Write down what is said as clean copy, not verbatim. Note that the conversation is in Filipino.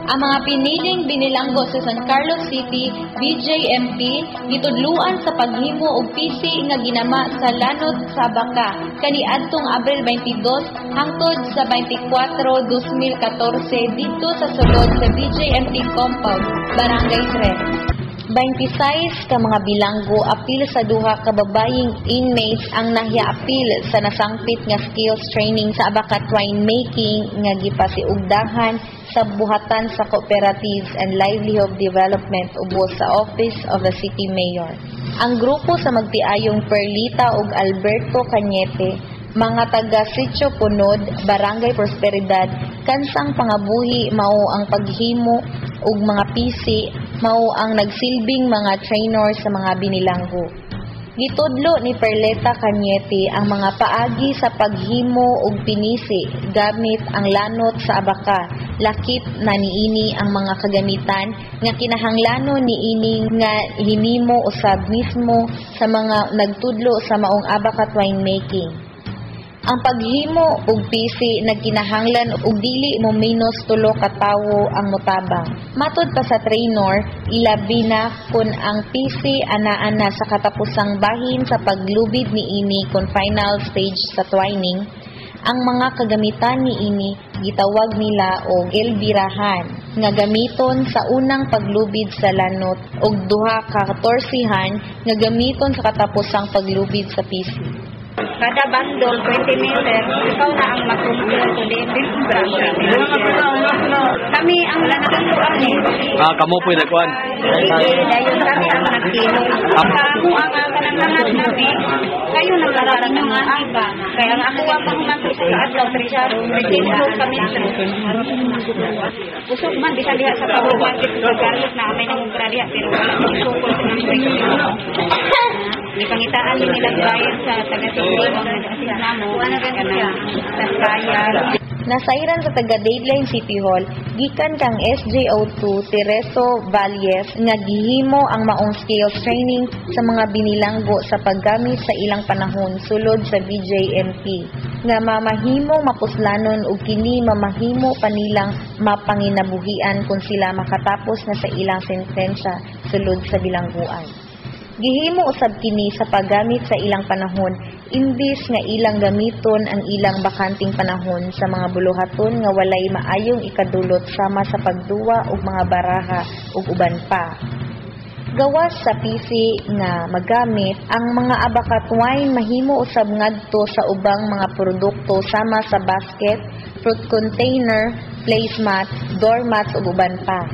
Ang mga piniling binilanggo sa San Carlos City, BJMP, gitudluan sa paghimo og PC nga ginama sa Lanot sa Abaca kaniadtong Abril 22 hangtod sa 24, 2014 dito sa sulod sa BJMP compound, Barangay 3. 26 ka mga bilanggo apil sa duha ka babayeng inmates ang nahiapil sa nasangpit nga skills training sa Abaca twine making nga gipasiugdahan sa buhatan sa Cooperatives and Livelihood Development ubos sa Office of the City Mayor. Ang grupo sa magtiayong Perlita ug Alberto Cañete, mga taga Sitio Punod, Barangay Prosperidad, kansang pangabuhi mao ang paghimo ug mga PC, mao ang nagsilbing mga trainer sa mga binilanggo. Gitudlo ni Perleta Cañete ang mga paagi sa paghimo og pinisi gamit ang lanot sa Abaca. Lakip na niini ang mga kagamitan nga kinahanglanon niini nga hinimo usab mismo sa mga nagtudlo sa maong Abaca twine making. Ang paghimo og PC nagkinahanglan og dili mo minus 3 ka tawo ang motabang. Matud pa sa trainer, ilabi na kun ang PC anaa sa katapusang bahin sa paglubid niini kun final stage sa twining. Ang mga kagamitan niini gitawag nila og elbirahan nga gamiton sa unang paglubid sa lanot ug duha ka torsihan nga gamiton sa katapusang paglubid sa PC. Kada bandol 20 meter, ikaw na ang mag-control to the Kami ang nanatutuan ni. Kamu po yung nagkuhan? Dayon kami ang nagkilo. Kung ang kanang-kanang nabi, kayo nagkararan ng mga iba. Kaya ang ako ang pangumangkot sa adlaw, presento kami usok man, bisa diha sa pag-market sa garlic na may nangugradiha, pero wala kong sukol sa ng presyo. May pangitaan yung nilang bayad sa taga-Tigre. Nasairan sa taga-Dateline City Hall, gikan kang SJO2 Tereso Valles nga gihimo ang maong skills training sa mga binilanggo sa paggamit sa ilang panahon sulod sa BJMP nga mamahimo mapuslanon ug kini mamahimo panilang mapanginabuhian kung sila makatapos na sa ilang sentensya sulod sa bilangguan. Gihimo usab kini sa paggamit sa ilang panahon imbis nga ilang gamiton ang ilang bakanting panahon sa mga buluhaton nga walay maayong ikadulot sama sa pagduwa og mga baraha ug uban pa. Gawas sa PC nga magamit, ang mga Abaca twine mahimo usab ngadto sa ubang mga produkto sama sa basket, fruit container, placemat, doormats ug uban pa.